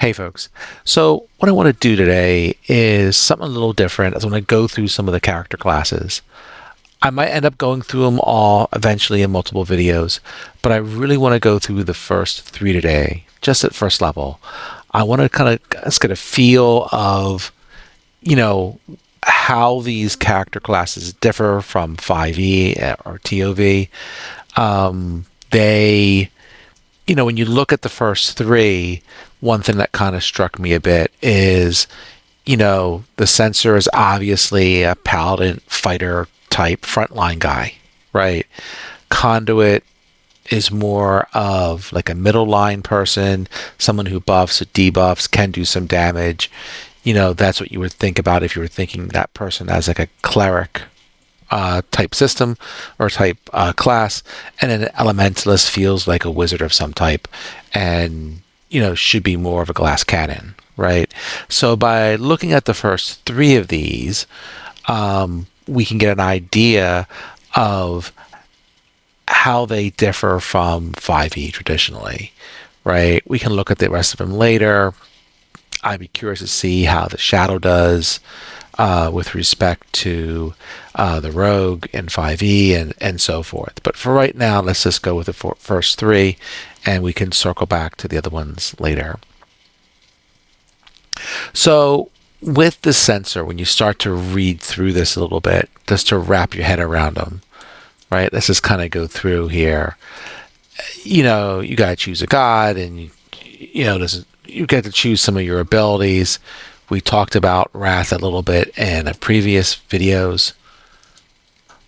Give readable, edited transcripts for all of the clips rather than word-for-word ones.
Hey folks, so what I want to do today is something a little different as I want to go through some of the character classes. I might end up going through them all eventually in multiple videos, but I really want to go through the first three today, just at first level. I want to kind of just get a feel of, you know, how these character classes differ from 5e or TOV. They when you look at the first three, one thing that kind of struck me a bit is, the Censor is obviously a paladin fighter type frontline guy, right? Conduit is more of like a middle line person, someone who buffs, debuffs, can do some damage. That's what you would think about if you were thinking that person as like a cleric type system or type class, and an elementalist feels like a wizard of some type, and should be more of a glass cannon, right? So by looking at the first three of these, we can get an idea of how they differ from 5e traditionally, right? We can look at the rest of them later. I'd be curious to see how the shadow does with respect to the rogue in 5e and so forth. But for right now, let's just go with the first three, and we can circle back to the other ones later. So with the Censor, when you start to read through this a little bit, just to wrap your head around them, right? Let's just kind of go through here. You got to choose a god, and you get to choose some of your abilities. We talked about Wrath a little bit in previous videos.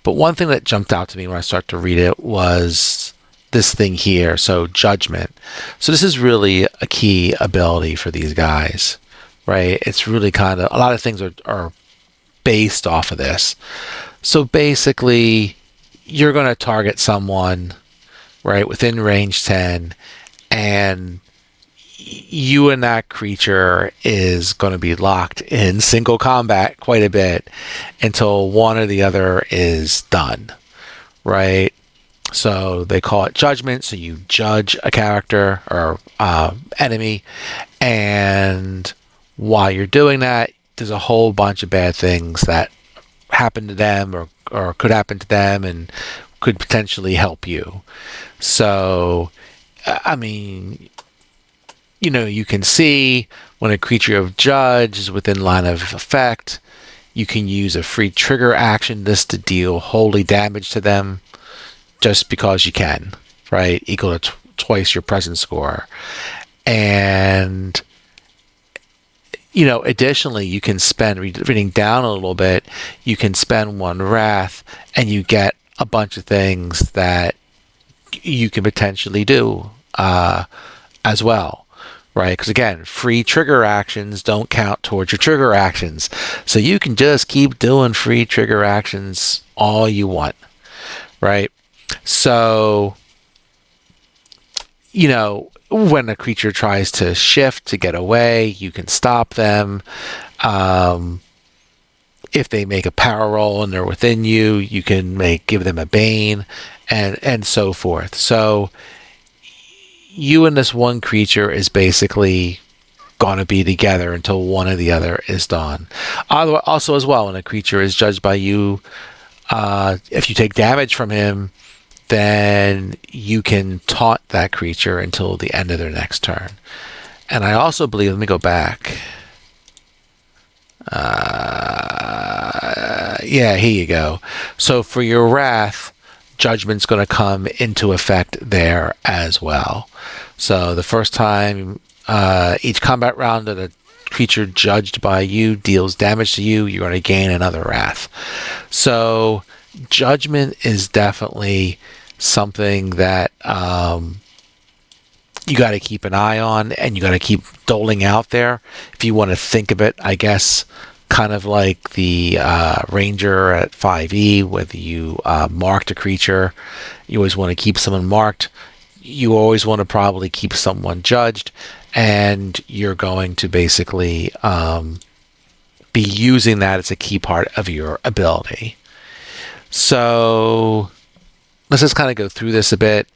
But one thing that jumped out to me when I started to read it was this thing here. So Judgment. So this is really a key ability for these guys, right? It's really kind of, a lot of things are based off of this. So basically, you're going to target someone, right, within range 10, and you and that creature is going to be locked in single combat quite a bit until one or the other is done, right? So they call it judgment. So you judge a character or enemy, and while you're doing that, there's a whole bunch of bad things that happen to them or could happen to them and could potentially help you. So, I mean, you can see when a creature of judge is within line of effect, you can use a free trigger action this to deal holy damage to them just because you can, right? Equal to twice your presence score. And, additionally, you can spend, reading down a little bit, you can spend one wrath and you get a bunch of things that you can potentially do as well. Right? Because again, free trigger actions don't count towards your trigger actions. So you can just keep doing free trigger actions all you want. Right? So, when a creature tries to shift to get away, you can stop them. If they make a power roll and they're within you, you can give them a bane and so forth. So you and this one creature is basically going to be together until one or the other is done. Also, as well, when a creature is judged by you, if you take damage from him, then you can taunt that creature until the end of their next turn. And I also believe, let me go back. Yeah, here you go. So for your Wrath, Judgment's going to come into effect there as well. So the first time each combat round that a creature judged by you deals damage to you, you're going to gain another Wrath. So Judgment is definitely something that you got to keep an eye on, and you got to keep doling out there. If you want to think of it, I guess, kind of like the Ranger at 5e, whether you marked a creature, you always want to keep someone marked. You always want to probably keep someone judged, and you're going to basically be using that as a key part of your ability. So let's just kind of go through this a bit.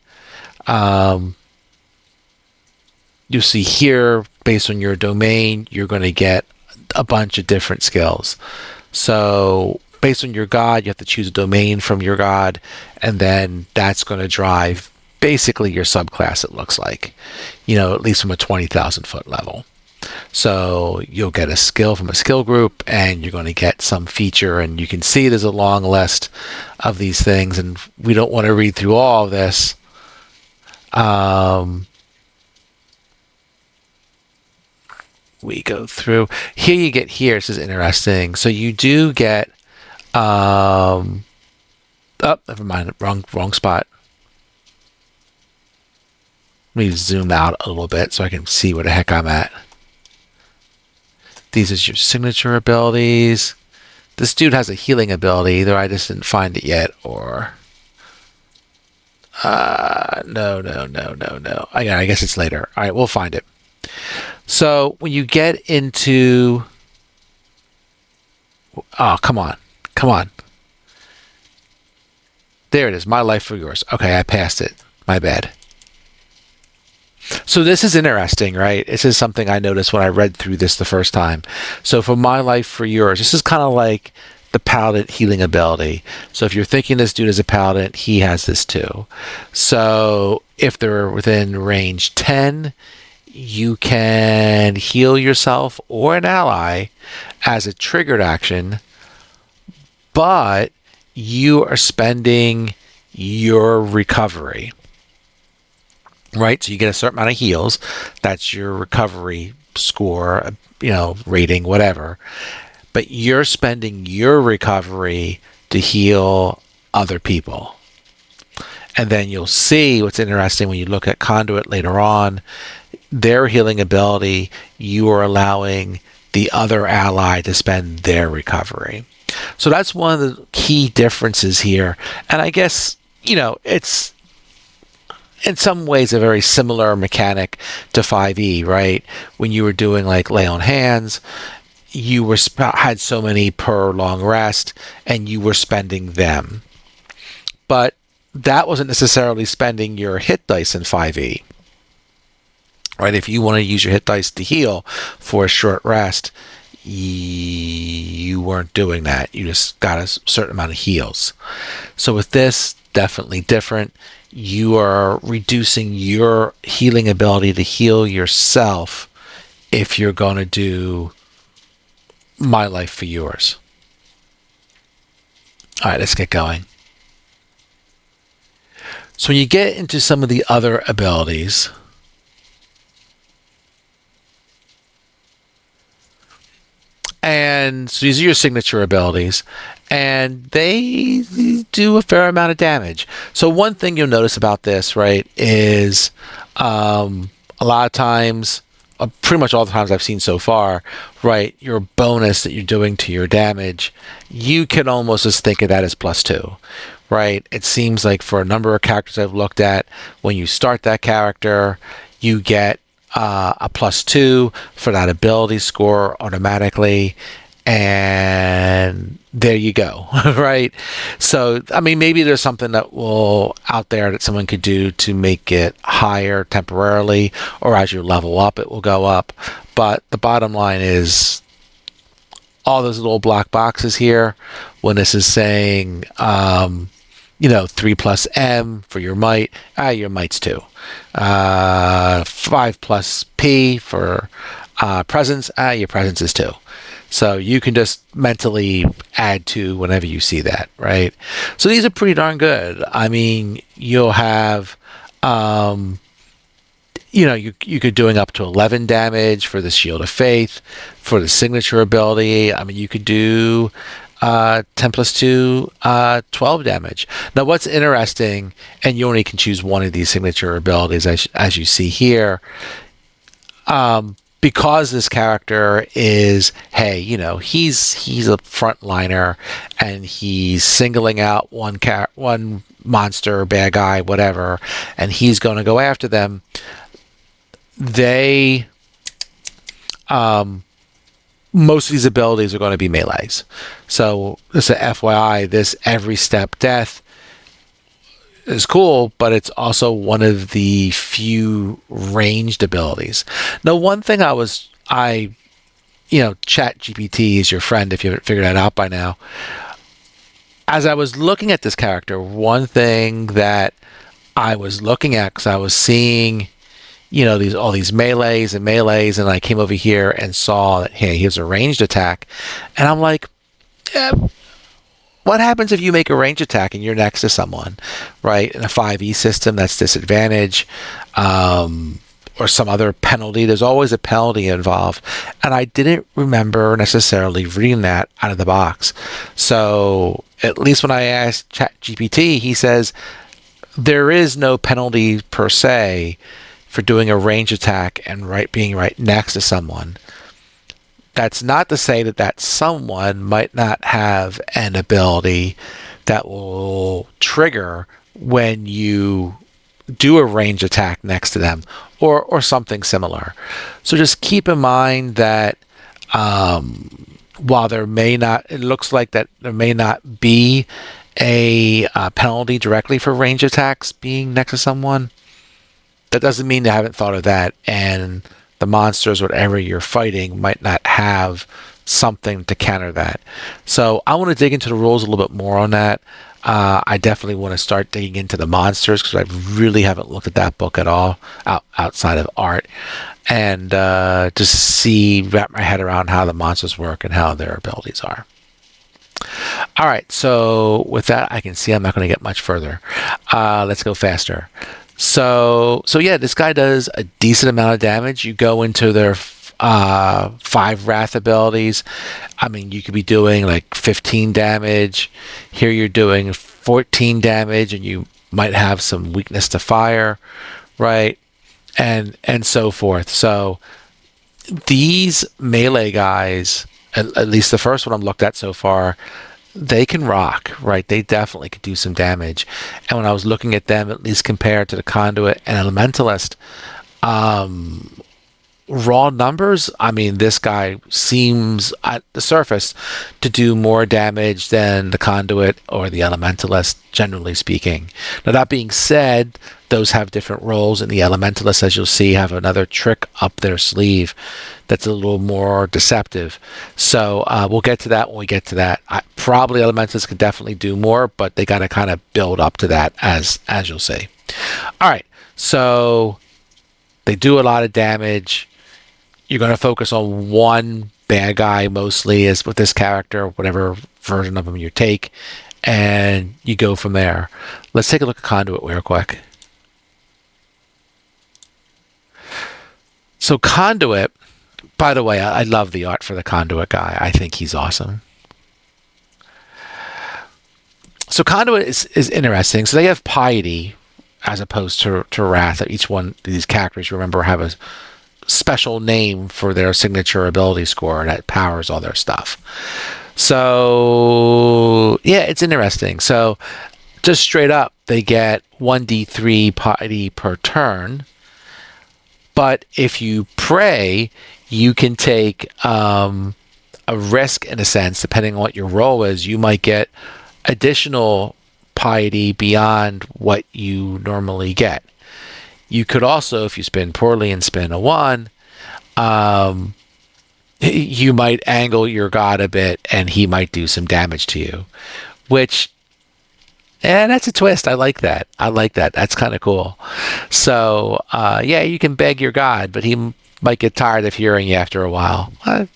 you'll see here, based on your domain, you're going to get a bunch of different skills. So based on your god, you have to choose a domain from your god, and then that's going to drive basically your subclass, it looks like, at least from a 20,000 foot level. So you'll get a skill from a skill group, and you're going to get some feature, and you can see there's a long list of these things, and we don't want to read through all of this. We go through here. You get here. This is interesting. So you do get. Oh, never mind. Wrong spot. Let me zoom out a little bit so I can see where the heck I'm at. These is your signature abilities. This dude has a healing ability. Either I just didn't find it yet, or no. I guess it's later. All right, we'll find it. So when you get into, oh, come on. There it is. My life for yours. Okay, I passed it. My bad. So this is interesting, right? This is something I noticed when I read through this the first time. So for my life for yours, this is kind of like the paladin healing ability. So if you're thinking this dude is a paladin, he has this too. So if they're within range 10, you can heal yourself or an ally as a triggered action, but you are spending your recovery. Right? So you get a certain amount of heals. That's your recovery score, rating, whatever. But you're spending your recovery to heal other people. And then you'll see what's interesting when you look at Conduit later on, their healing ability, you are allowing the other ally to spend their recovery. So that's one of the key differences here. And I guess, it's in some ways a very similar mechanic to 5e, right? When you were doing like lay on hands, you had so many per long rest, and you were spending them. But that wasn't necessarily spending your hit dice in 5e. Right? If you want to use your hit dice to heal for a short rest, you weren't doing that. You just got a certain amount of heals. So with this, definitely different. You are reducing your healing ability to heal yourself if you're going to do my life for yours. All right, let's get going. So when you get into some of the other abilities, and so these are your signature abilities, and they do a fair amount of damage. So one thing you'll notice about this, right, is a lot of times, pretty much all the times I've seen so far, right, your bonus that you're doing to your damage, you can almost just think of that as +2, right? It seems like for a number of characters I've looked at, when you start that character, you get a +2 for that ability score automatically, and there you go. Right? So I mean, maybe there's something that will out there that someone could do to make it higher temporarily, or as you level up it will go up. But the bottom line is all those little black boxes here, when this is saying 3 plus M for your might, your might's 2. 5 plus P for presence, your presence is 2. So you can just mentally add 2 whenever you see that, right? So these are pretty darn good. I mean, you'll have, you could doing up to 11 damage for the Shield of Faith, for the signature ability. I mean, you could do 10 plus 2, 12 damage. Now, what's interesting, and you only can choose one of these signature abilities, as you see here, because this character is, he's a frontliner, and he's singling out one monster, bad guy, whatever, and he's going to go after them. Most of these abilities are going to be melees. So just a FYI, this every step death, is cool, but it's also one of the few ranged abilities. Now, one thing Chat GPT is your friend if you haven't figured that out by now. As I was looking at this character, one thing that I was looking at, because I was seeing, all these melees and melees, and I came over here and saw that, hey, here's a ranged attack, and I'm like, eh, what happens if you make a range attack and you're next to someone, right? In a 5e system, that's disadvantage, or some other penalty. There's always a penalty involved. And I didn't remember necessarily reading that out of the box. So at least when I asked ChatGPT, he says there is no penalty per se for doing a range attack and being right next to someone. That's not to say that someone might not have an ability that will trigger when you do a range attack next to them, or something similar. So just keep in mind that while it looks like that there may not be a penalty directly for range attacks being next to someone, that doesn't mean they haven't thought of that, and the monsters, whatever you're fighting, might not have something to counter that. So I want to dig into the rules a little bit more on that. I definitely want to start digging into the monsters, because I really haven't looked at that book at all outside of art, and just wrap my head around how the monsters work and how their abilities are. All right, so with that, I can see I'm not going to get much further. Let's go faster. So yeah, this guy does a decent amount of damage. You go into their 5 wrath abilities. I mean, you could be doing like 15 damage. Here you're doing 14 damage, and you might have some weakness to fire, right? And so forth. So these melee guys, at least the first one I've looked at so far, they can rock, right? They definitely could do some damage. And when I was looking at them, at least compared to the Conduit and Elementalist, raw numbers, I mean, this guy seems at the surface to do more damage than the Conduit or the Elementalist, generally speaking. Now, that being said, those have different roles, and the Elementalists, as you'll see, have another trick up their sleeve that's a little more deceptive. So we'll get to that when we get to that. Probably Elementalists could definitely do more, but they got to kind of build up to that, as you'll see. All right, so they do a lot of damage. You're going to focus on one bad guy mostly, as with this character, whatever version of him you take, and you go from there. Let's take a look at Conduit real quick. So Conduit, by the way, I love the art for the Conduit guy. I think he's awesome. So Conduit is interesting. So they have piety as opposed to wrath. Each one of these characters, remember, have a special name for their signature ability score that powers all their stuff. So yeah, it's interesting. So just straight up, they get 1d3 piety per turn, but if you pray, you can take a risk, in a sense. Depending on what your role is, you might get additional piety beyond what you normally get. You could also, if you spin poorly and spin a 1, you might angle your god a bit, and he might do some damage to you, which, that's a twist. I like that. That's kind of cool. So, yeah, you can beg your god, but he might get tired of hearing you after a while.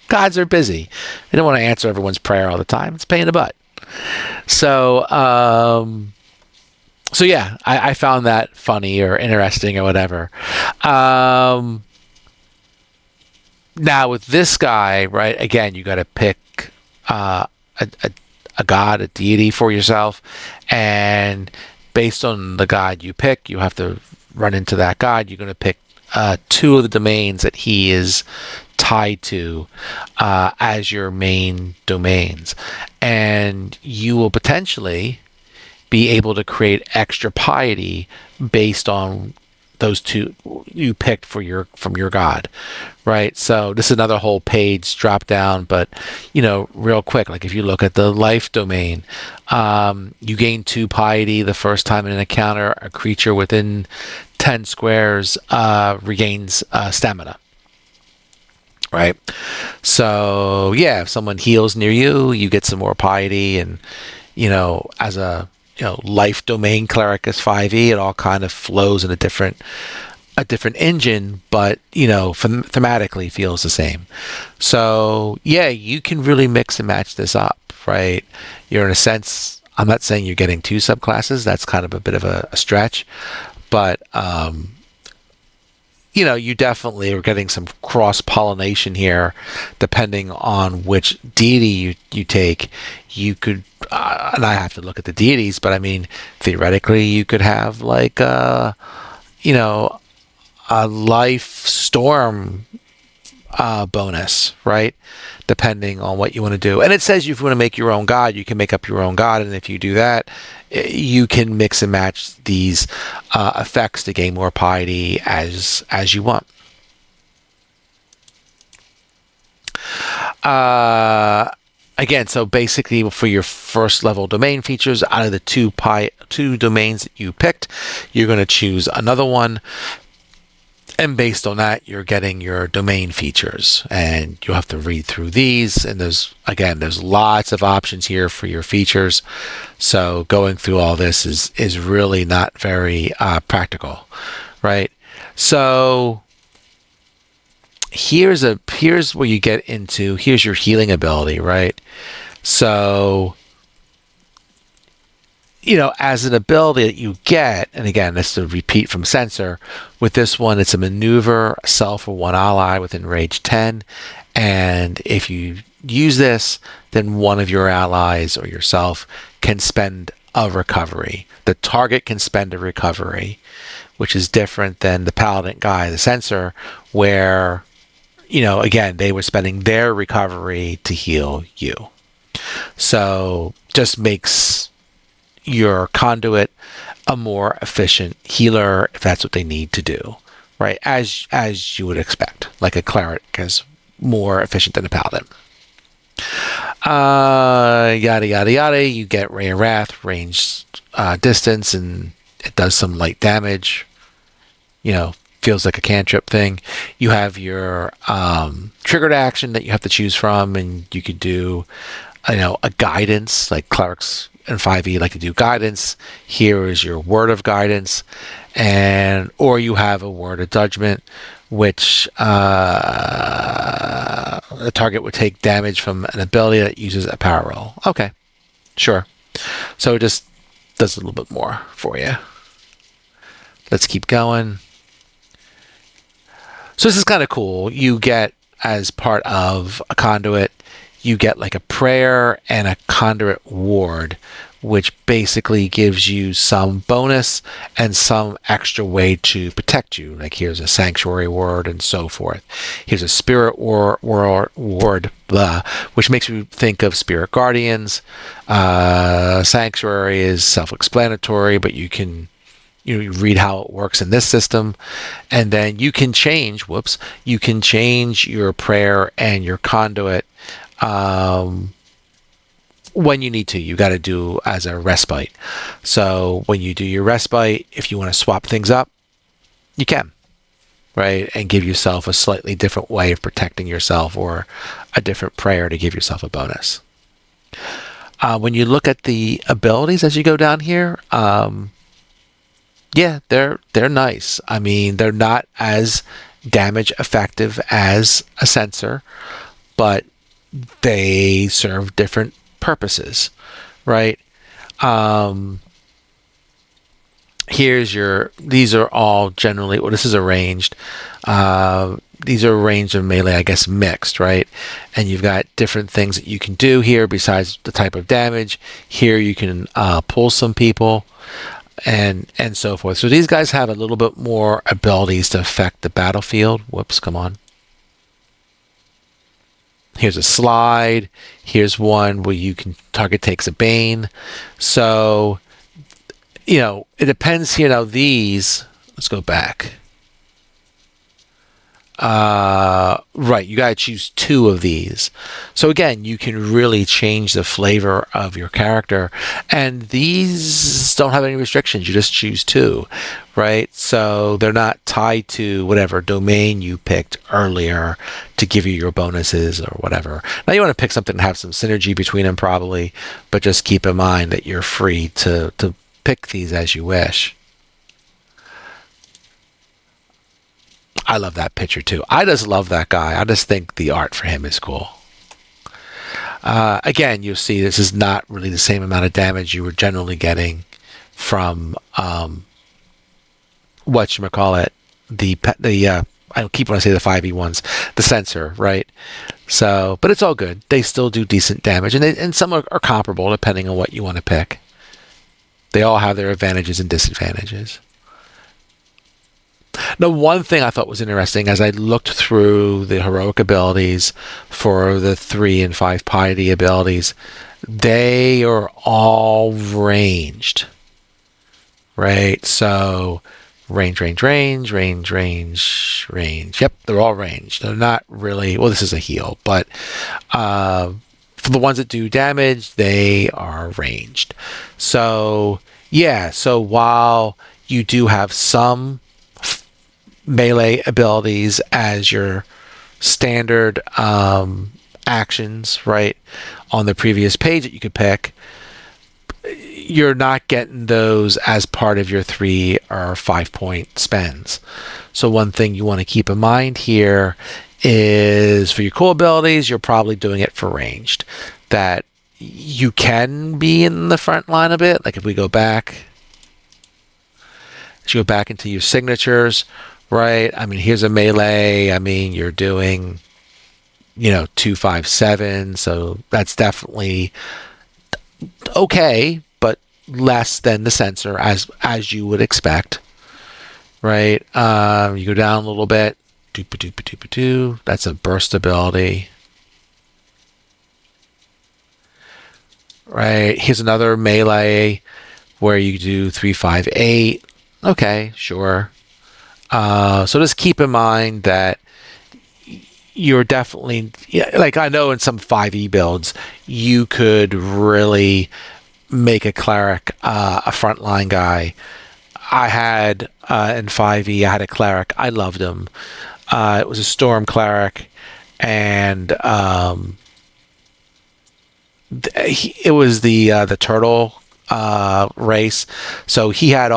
Gods are busy. They don't want to answer everyone's prayer all the time. It's a pain in the butt. So, so yeah, I found that funny or interesting or whatever. Now with this guy, right, again, you got to pick a god, a deity for yourself, and based on the god you pick, you have to run into that god. You're going to pick 2 of the domains that he is tied to as your main domains, and you will potentially be able to create extra piety based on those two you picked for your from your god, right? So this is another whole page drop down, but real quick, like if you look at the life domain, you gain 2 piety the first time in an encounter. A creature within 10 squares regains stamina. Right, so yeah, if someone heals near you, you get some more piety, and as a life domain cleric is 5e, it all kind of flows in a different engine, but thematically feels the same. So yeah, you can really mix and match this up, right? You're in a sense, I'm not saying you're getting 2 subclasses, that's kind of a bit of a stretch, but you definitely are getting some cross-pollination here, depending on which deity you take. You could, and I have to look at the deities, but I mean, theoretically, you could have like a life storm bonus, right? Depending on what you want to do. And it says if you want to make your own god, you can make up your own god. And if you do that, you can mix and match these effects to gain more piety as you want. Again, so basically for your first level domain features, out of the two domains that you picked, you're going to choose another one. And based on that, you're getting your domain features, and you'll have to read through these. And there's lots of options here for your features. So going through all this is really not very practical, right? So here's where you get into, here's your healing ability, right? So as an ability that you get, and again, this is a repeat from Censor, with this one, it's a maneuver, a self or one ally within range 10. And if you use this, then one of your allies or yourself can spend a recovery. The target can spend a recovery, which is different than the Paladin guy, the Censor, where, again, they were spending their recovery to heal you. So just makes your Conduit a more efficient healer, if that's what they need to do, right? As you would expect, like a cleric is more efficient than a paladin. Yada yada yada. You get Ray of Wrath, ranged distance, and it does some light damage. Feels like a cantrip thing. You have your triggered action that you have to choose from, and you could do a guidance, like clerics in 5e like to do guidance. Here is your word of guidance, or you have a word of judgment, which the target would take damage from an ability that uses a power roll. Okay, sure. So it just does a little bit more for you. Let's keep going. So this is kind of cool. You get, as part of a Conduit, you get like a prayer and a Conduit ward, which basically gives you some bonus and some extra way to protect you. Like here's a sanctuary ward and so forth. Here's a spirit ward, blah, which makes you think of spirit guardians. Sanctuary is self-explanatory, but you can you read how it works in this system, and then you can change your prayer and your Conduit when you need to. You got to do as a respite. So when you do your respite, if you want to swap things up, you can, right? And give yourself a slightly different way of protecting yourself, or a different prayer to give yourself a bonus. When you look at the abilities as you go down here, yeah, they're nice. I mean, they're not as damage effective as a Censor, but they serve different purposes, right? These are all generally, well, this is arranged. These are arranged in melee, I guess, mixed, right? And you've got different things that you can do here besides the type of damage. Here you can pull some people and so forth. So these guys have a little bit more abilities to affect the battlefield. Whoops, come on. Here's a slide. Here's one where you can target takes a bane. So, it depends here. Now these, let's go back. Right, you gotta choose two of these. So again, you can really change the flavor of your character. And these don't have any restrictions. You just choose two, right? So they're not tied to whatever domain you picked earlier to give you your bonuses or whatever. Now you want to pick something to have some synergy between them probably, but just keep in mind that you're free to pick these as you wish. I love that picture too. I just love that guy. I just think the art for him is cool. Again, you'll see this is not really the same amount of damage you were generally getting from whatchamacallit, I keep when I say the 5e ones, the Censor, right? So, but it's all good. They still do decent damage, and some are comparable depending on what you want to pick. They all have their advantages and disadvantages. Now, one thing I thought was interesting as I looked through the heroic abilities for the 3 and 5 piety abilities, they are all ranged, right? So, range. Yep, they're all ranged. They're not really, well, this is a heal, but for the ones that do damage, they are ranged. So, yeah, so while you do have some melee abilities as your standard actions, right, on the previous page that you could pick, you're not getting those as part of your 3 or 5 point spends. So one thing you want to keep in mind here is for your cool abilities, you're probably doing it for ranged. That you can be in the front line a bit. Like if we go back, as you go back into your signatures, right? I mean, here's a melee. I mean, you're doing, 257. So that's definitely okay, but less than the Censor as you would expect, right? You go down a little bit. That's a burst ability. Right. Here's another melee where you do 358. Okay, sure. So just keep in mind that you're definitely, like I know in some 5e builds, you could really make a cleric a frontline guy. I had in 5e, I had a cleric. I loved him. It was a storm cleric, and it was the turtle race. So he had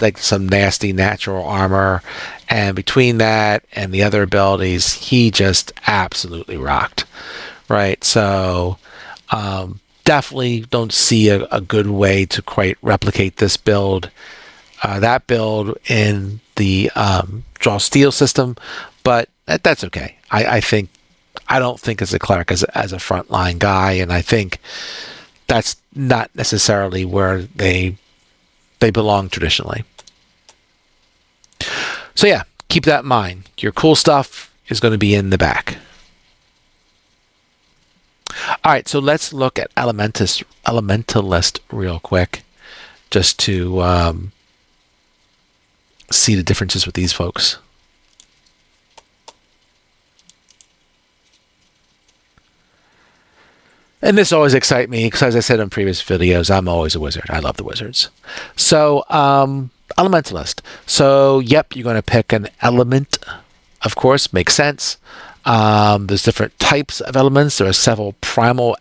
like some nasty natural armor, and between that and the other abilities, he just absolutely rocked. Right. So definitely don't see a good way to quite replicate this build. That build in the draw steel system, but that's okay. I don't think as a cleric as a frontline guy, and I think that's not necessarily where they belong traditionally. So yeah, keep that in mind. Your cool stuff is going to be in the back. All right, so let's look at Elementalist real quick, just to see the differences with these folks. And this always excites me because, as I said in previous videos, I'm always a wizard. I love the wizards. So, Elementalist. So, yep, you're going to pick an element, of course, makes sense. There's different types of elements. There are several primal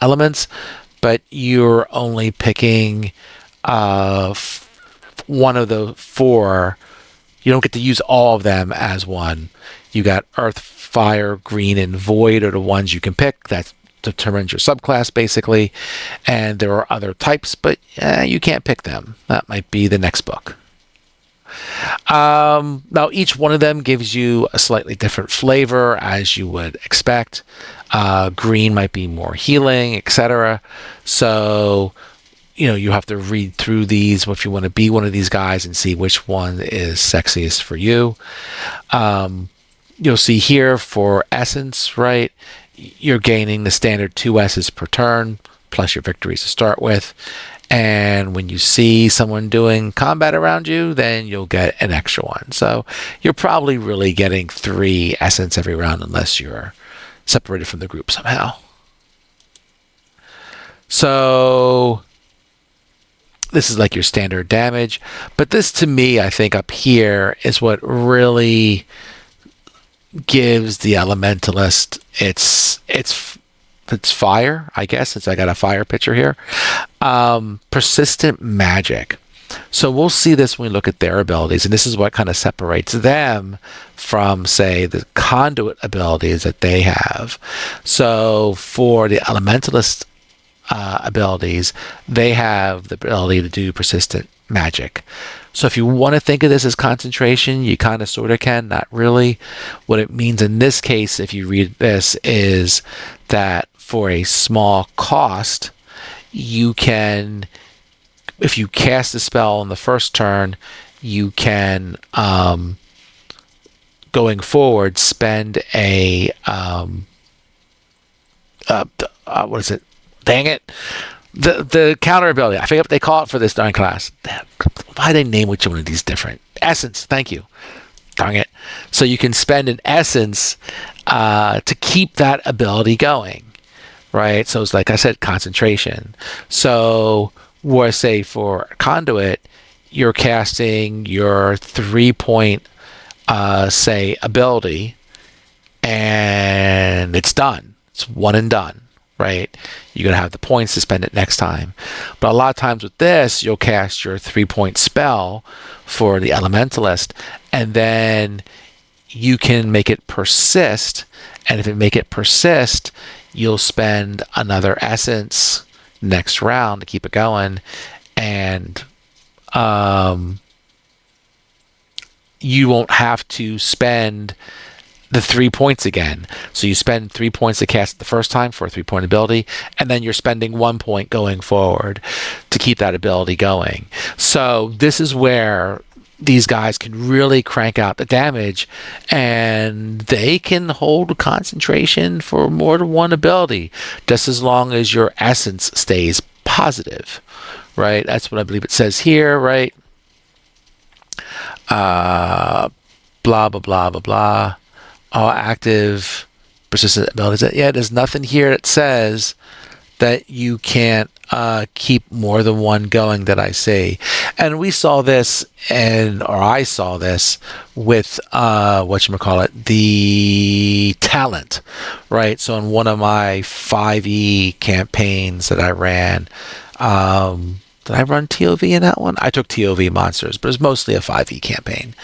elements, but you're only picking one of the 4. You don't get to use all of them as one. You got Earth, Fire, Green, and Void are the ones you can pick. That determines your subclass, basically. And there are other types, but you can't pick them. That might be the next book. Now, each one of them gives you a slightly different flavor, as you would expect. Green might be more healing, etc. So, you have to read through these if you want to be one of these guys and see which one is sexiest for you. You'll see here for Essence, right? You're gaining the standard 2 S's per turn, plus your victories to start with. And when you see someone doing combat around you, then you'll get an extra one. So you're probably really getting 3 essence every round unless you're separated from the group somehow. So this is like your standard damage. But this, to me, I think up here is what really gives the Elementalist its fire, I guess, since I got a fire picture here. Persistent magic. So we'll see this when we look at their abilities, and this is what kind of separates them from, say, the Conduit abilities that they have. So for the Elementalist abilities, they have the ability to do persistent magic. So if you want to think of this as concentration, you kind of sort of can, not really. What it means in this case, if you read this, is that for a small cost, you can, if you cast a spell on the first turn, you can, going forward, spend a, what is it? Dang it. The counter ability. I forget what they call it for this darn class. Why they name each one of these different? Essence. Thank you. Darn it. So you can spend an essence to keep that ability going. Right? So it's like I said, concentration. So where, say, for Conduit, you're casting your 3-point, say, ability, and it's done. It's one and done. Right? You're going to have the points to spend it next time. But a lot of times with this, you'll cast your 3-point spell for the Elementalist, and then you can make it persist. And if it make it persist, you'll spend another essence next round to keep it going. And you won't have to spend the 3 points again. So you spend 3 points to cast it the first time for a 3-point ability, and then you're spending 1 point going forward to keep that ability going. So this is where these guys can really crank out the damage, and they can hold concentration for more than one ability, just as long as your essence stays positive, right? That's what I believe it says here, right? Blah, blah, blah, blah, blah. All active persistent abilities. Yeah, there's nothing here that says that you can't keep more than one going that I see. And we saw this, or I saw this with whatchamacallit, the talent, right? So in one of my 5e campaigns that I ran, did I run TOV in that one? I took TOV monsters, but it was mostly a 5e campaign.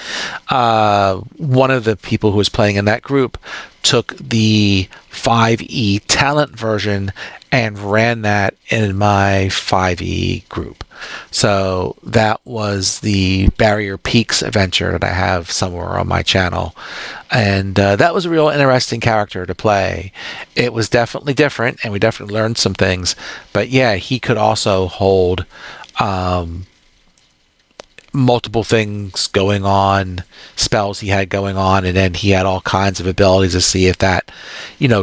One of the people who was playing in that group took the 5e talent version and ran that in my 5e group. So that was the Barrier Peaks adventure that I have somewhere on my channel. And that was a real interesting character to play. It was definitely different, and we definitely learned some things. But yeah, he could also hold multiple things going on, spells he had going on, and then he had all kinds of abilities to see if that,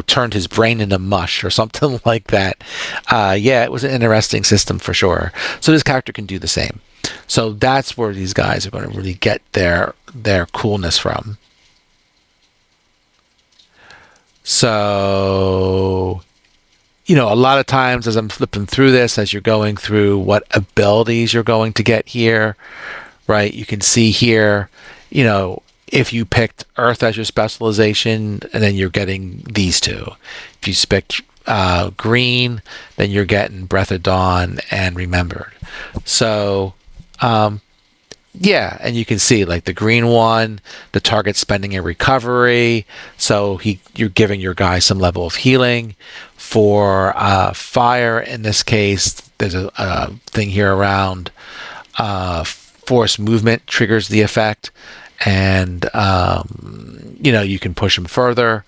turned his brain into mush or something like that. Yeah, it was an interesting system for sure. So this character can do the same. So that's where these guys are going to really get their coolness from. So, a lot of times as I'm flipping through this, as you're going through what abilities you're going to get here, right? You can see here, if you picked Earth as your specialization, and then you're getting these two. If you picked green, then you're getting Breath of Dawn and Remembered. So, yeah, and you can see like the green one, the target spending a recovery, so you're giving your guy some level of healing. For fire, in this case, there's a thing here around force movement triggers the effect, and you can push them further.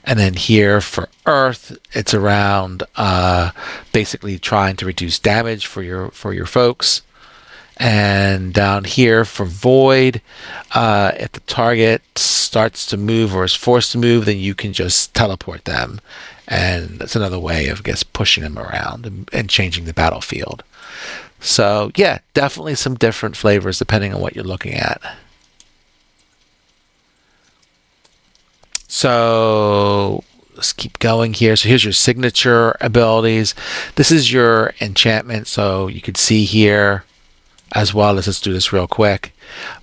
And then here for Earth, it's around basically trying to reduce damage for your folks. And down here for void, if the target starts to move or is forced to move, then you can just teleport them. And that's another way of, I guess, pushing them around and changing the battlefield. So yeah, definitely some different flavors depending on what you're looking at. So let's keep going here. So here's your signature abilities. This is your enchantment. So you could see here as well as, let's do this real quick.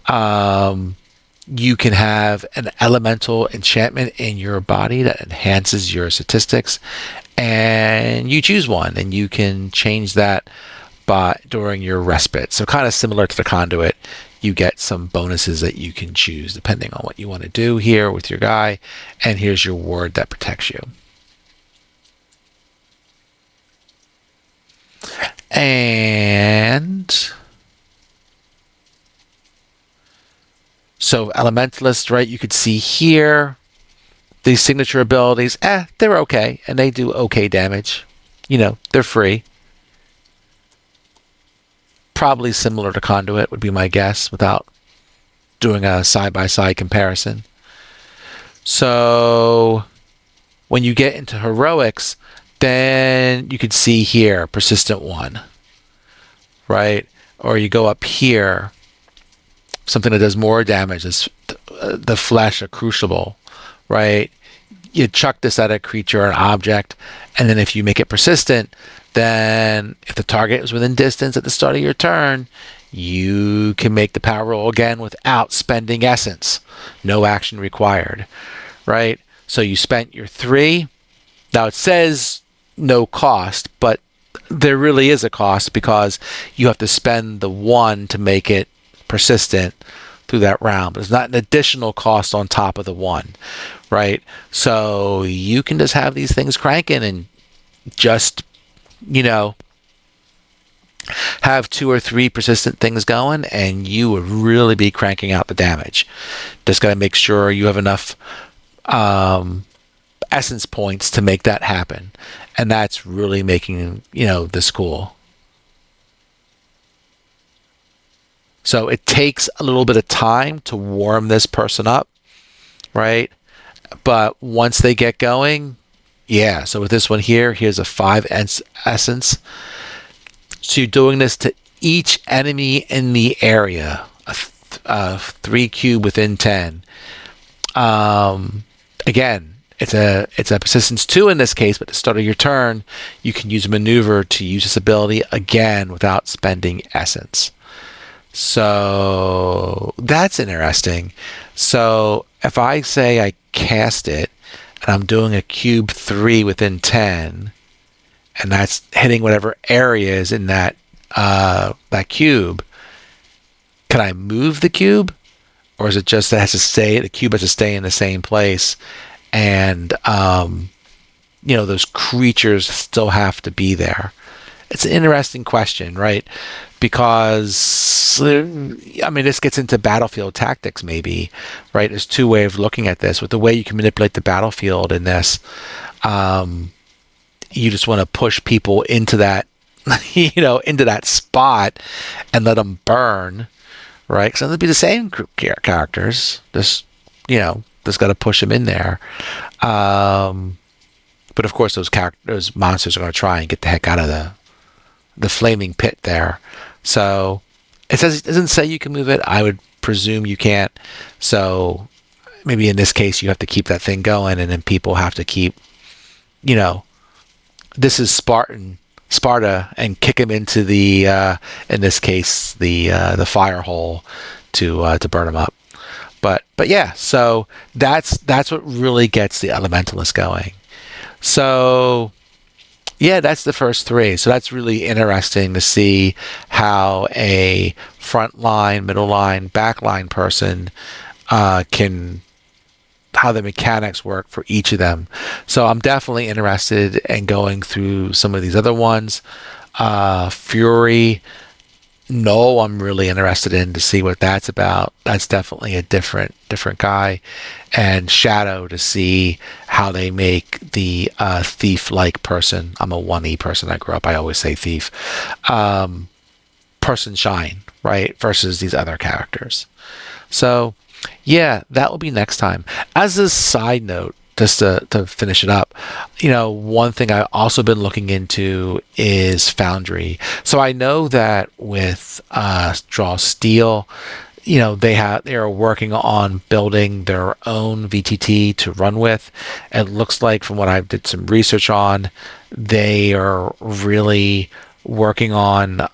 You can have an elemental enchantment in your body that enhances your statistics, and you choose one and you can change that during your respite. So kind of similar to the Conduit, you get some bonuses that you can choose depending on what you want to do here with your guy. And here's your ward that protects you. And so Elementalist, right, you could see here these signature abilities, they're okay, and they do okay damage. They're free. Probably similar to Conduit would be my guess without doing a side-by-side comparison. So when you get into heroics, then you could see here, persistent 1, right? Or you go up here, something that does more damage is the flesh, a crucible, right? You chuck this at a creature or an object, and then if you make it persistent, then if the target is within distance at the start of your turn, you can make the power roll again without spending essence. No action required, right? So you spent your 3. Now it says no cost, but there really is a cost because you have to spend the 1 to make it persistent through that round. But it's not an additional cost on top of the 1, right? So you can just have these things cranking and just have 2 or 3 persistent things going, and you would really be cranking out the damage. Just got to make sure you have enough essence points to make that happen, and that's really making this cool. So it takes a little bit of time to warm this person up, right? But once they get going, yeah. So with this one here, here's a 5 essence. So you're doing this to each enemy in the area, a 3 cube within 10. Again, it's a persistence 2 in this case, but at the start of your turn, you can use a maneuver to use this ability again without spending essence. So that's interesting. So if I say I cast it, and I'm doing a cube 3 within 10, and that's hitting whatever area is in that cube, can I move the cube? Or is it just that the cube has to stay in the same place, and those creatures still have to be there? It's an interesting question, right? Because this gets into battlefield tactics, maybe, right? There's 2 ways of looking at this. With the way you can manipulate the battlefield in this, you just want to push people into that, into that spot and let them burn, right? So it'll be the same characters, just got to push them in there. But of course, those monsters are going to try and get the heck out of the flaming pit there. So it doesn't say you can move it. I would presume you can't. So maybe in this case you have to keep that thing going, and then people have to keep, this is Sparta, and kick him into the in this case the fire hole to burn him up. But yeah, so that's what really gets the Elementalist going. So yeah, that's the first 3. So that's really interesting to see how a front line, middle line, back line person how the mechanics work for each of them. So I'm definitely interested in going through some of these other ones. Fury, Null, I'm really interested in to see what that's about. That's definitely a different guy. And Shadow, to see how they make the thief-like person. I'm a 1E person. I grew up, I always say thief. person shine, right? Versus these other characters. So, yeah, that will be next time. As a side note, just to finish it up, one thing I've also been looking into is Foundry. So I know that with Draw Steel, they are working on building their own VTT to run with. It looks like from what I did some research on, they are really working on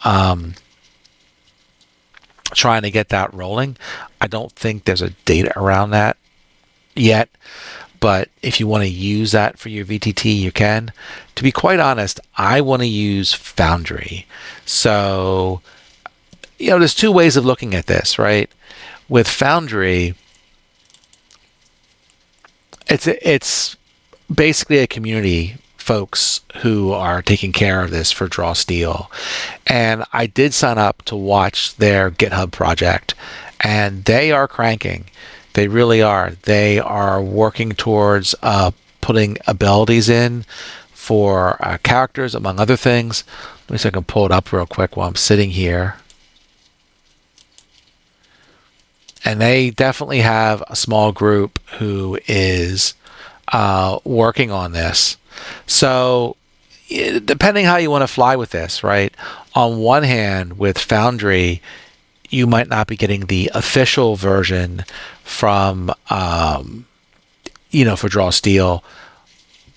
trying to get that rolling. I don't think there's a date around that yet, but if you want to use that for your VTT, you can. To be quite honest, I want to use Foundry. So, there's two ways of looking at this, right? With Foundry, it's basically a community folks who are taking care of this for Draw Steel. And I did sign up to watch their GitHub project, and they are cranking. They really are. They are working towards putting abilities in for characters, among other things. Let me see if I can pull it up real quick while I'm sitting here. And they definitely have a small group who is working on this. So, depending how you want to fly with this, right? On one hand, with Foundry, you might not be getting the official version from, for Draw Steel,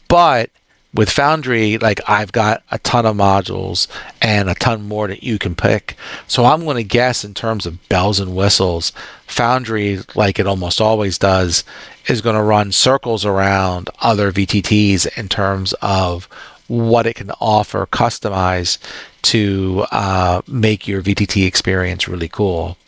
but with Foundry, like I've got a ton of modules and a ton more that you can pick. So I'm going to guess in terms of bells and whistles, Foundry, like it almost always does, is going to run circles around other VTTs in terms of what it can offer customized to make your VTT experience really cool.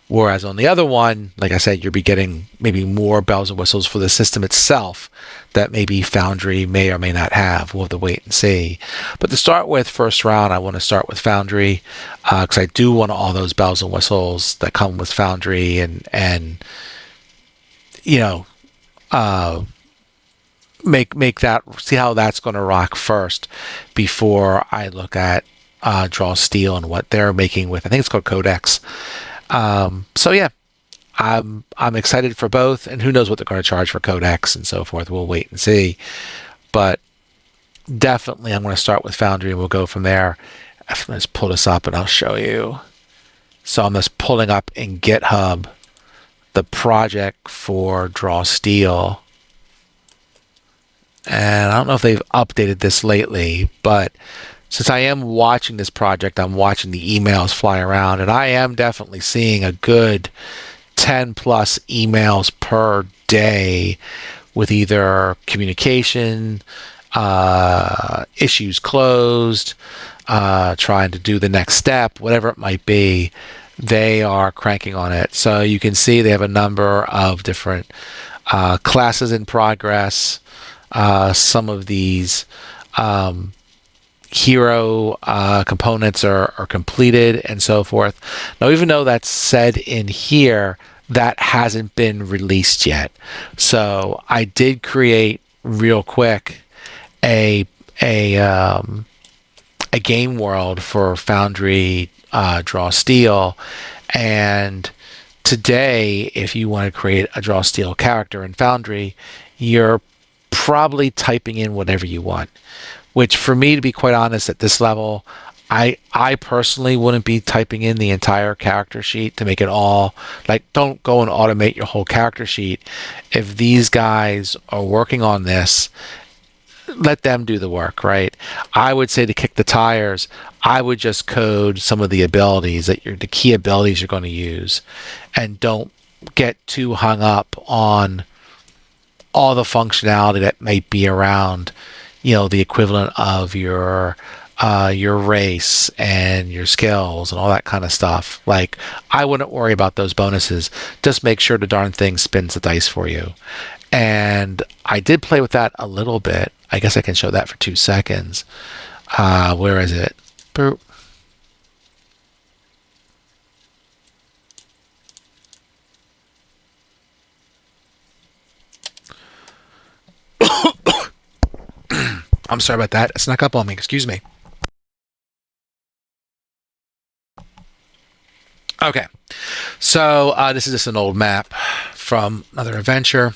Whereas on the other one, like I said, you'll be getting maybe more bells and whistles for the system itself that maybe Foundry may or may not have. We'll have to wait and see. But to start with, first round, I want to start with Foundry because I do want all those bells and whistles that come with Foundry and make that, see how that's going to rock first before I look at Draw Steel and what they're making with, I think it's called Codex. So yeah, I'm excited for both, and who knows what they're going to charge for Codex and so forth. We'll wait and see. But definitely, I'm going to start with Foundry, and we'll go from there. Let's pull this up, and I'll show you. So I'm just pulling up in GitHub the project for Draw Steel, and I don't know if they've updated this lately, but since I am watching this project, I'm watching the emails fly around, and I am definitely seeing a good 10 plus emails per day with either communication, issues closed, trying to do the next step, whatever it might be. They are cranking on it. So you can see they have a number of different classes in progress. Some of these hero components are completed and so forth. Now, even though that's said in here, that hasn't been released yet. So I did create real quick a game world for Foundry Draw Steel, and today, if you want to create a Draw Steel character in Foundry, you're probably typing in whatever you want. Which, for me, to be quite honest, at this level, I personally wouldn't be typing in the entire character sheet to make it all, like, don't go and automate your whole character sheet. If these guys are working on this, let them do the work, right? I would say to kick the tires, I would just code some of the abilities the key abilities you're going to use, and don't get too hung up on all the functionality that might be around, the equivalent of your race and your skills and all that kind of stuff. Like, I wouldn't worry about those bonuses. Just make sure the darn thing spins the dice for you. And I did play with that a little bit. I guess I can show that for 2 seconds. Where is it? Boop. I'm sorry about that. It snuck up on me. Excuse me. Okay, so this is just an old map from another adventure.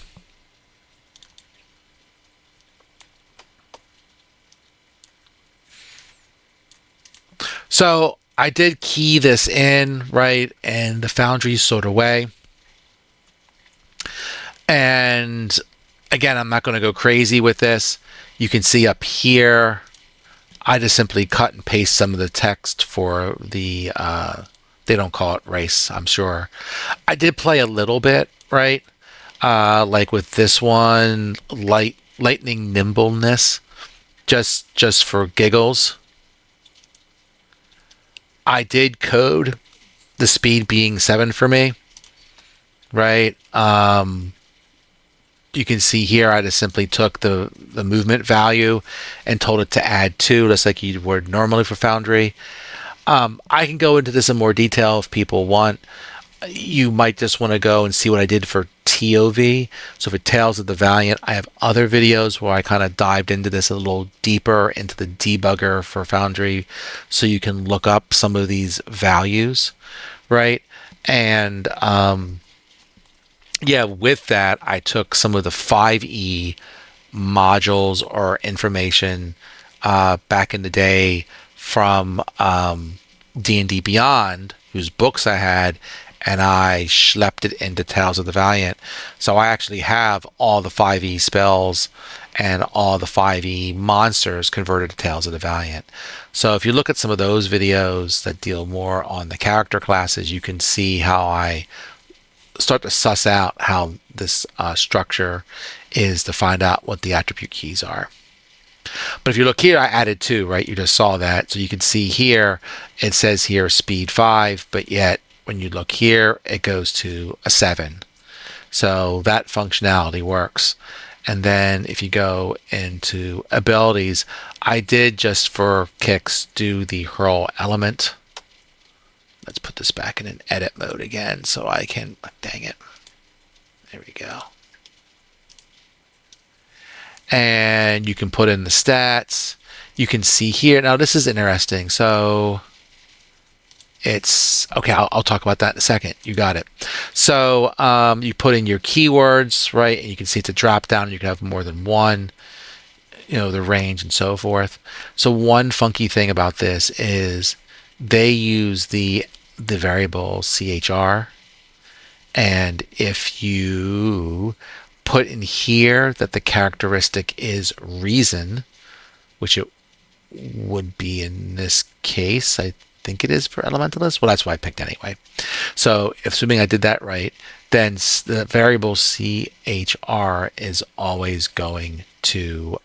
So I did key this in, right, in the Foundry sort of way. And again, I'm not going to go crazy with this. You can see up here, I just simply cut and paste some of the text for the, they don't call it race, I'm sure. I did play a little bit, right? Like with this one, lightning nimbleness, just for giggles. I did code the speed being 7 for me, right? You can see here I just simply took the movement value and told it to add 2, just like you would normally for Foundry. I can go into this in more detail if people want. You might just want to go and see what I did for TOV. So for Tales of the Valiant, I have other videos where I kind of dived into this a little deeper into the debugger for Foundry, so you can look up some of these values, right? And yeah, with that, I took some of the 5e modules or information back in the day from D&D Beyond, whose books I had, and I schlepped it into Tales of the Valiant. So I actually have all the 5e spells and all the 5e monsters converted to Tales of the Valiant. So if you look at some of those videos that deal more on the character classes, you can see how I start to suss out how this structure is to find out what the attribute keys are. But if you look here, I added 2, right? You just saw that. So you can see here, it says here speed 5, but yet when you look here, it goes to a 7. So that functionality works. And then if you go into abilities, I did just for kicks do the hurl element. Let's put this back in an edit mode again so I can, dang it. There we go. And you can put in the stats. You can see here. Now this is interesting. So it's okay. I'll talk about that in a second. You got it. So you put in your keywords, right? And you can see it's a drop down. You can have more than one, the range and so forth. So one funky thing about this is they use the variable CHR, and if you put in here that the characteristic is reason, which it would be in this case, I think it is for Elementalist. Well, that's what I picked anyway. So assuming I did that right, then the variable CHR is always going to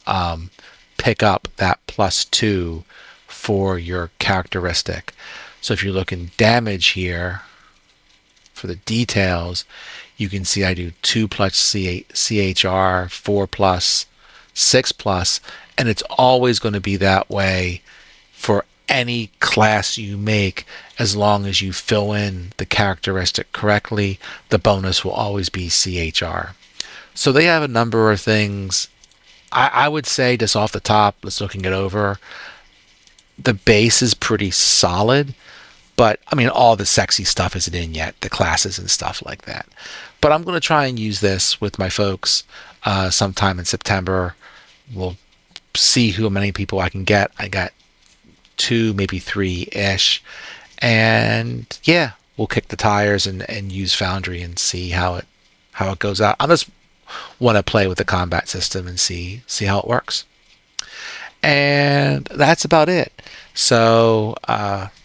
pick up that +2 for your characteristic. So if you look in damage here for the details, you can see I do 2 plus CHR, 4 plus, 6 plus, and it's always going to be that way for any class you make. As long as you fill in the characteristic correctly, the bonus will always be CHR. So they have a number of things. I would say just off the top, let's looking it over, the base is pretty solid, but I mean, all the sexy stuff isn't in yet, the classes and stuff like that. But I'm going to try and use this with my folks sometime in September. We'll see how many people I can get. I got 2, maybe 3-ish. And yeah, we'll kick the tires and use Foundry and see how it goes out. I just want to play with the combat system and see how it works. And that's about it. So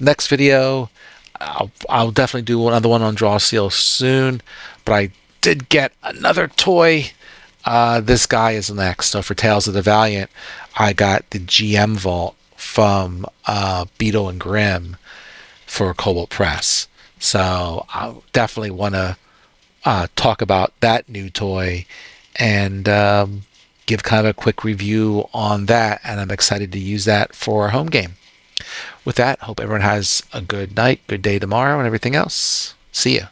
next video, I'll definitely do another one on Draw Seal soon. But I did get another toy. This guy is next. So for Tales of the Valiant, I got the GM Vault from Beetle and Grimm for Cobalt Press. So I definitely want to talk about that new toy and give kind of a quick review on that. And I'm excited to use that for a home game. With that, hope everyone has a good night, good day tomorrow, and everything else. See ya.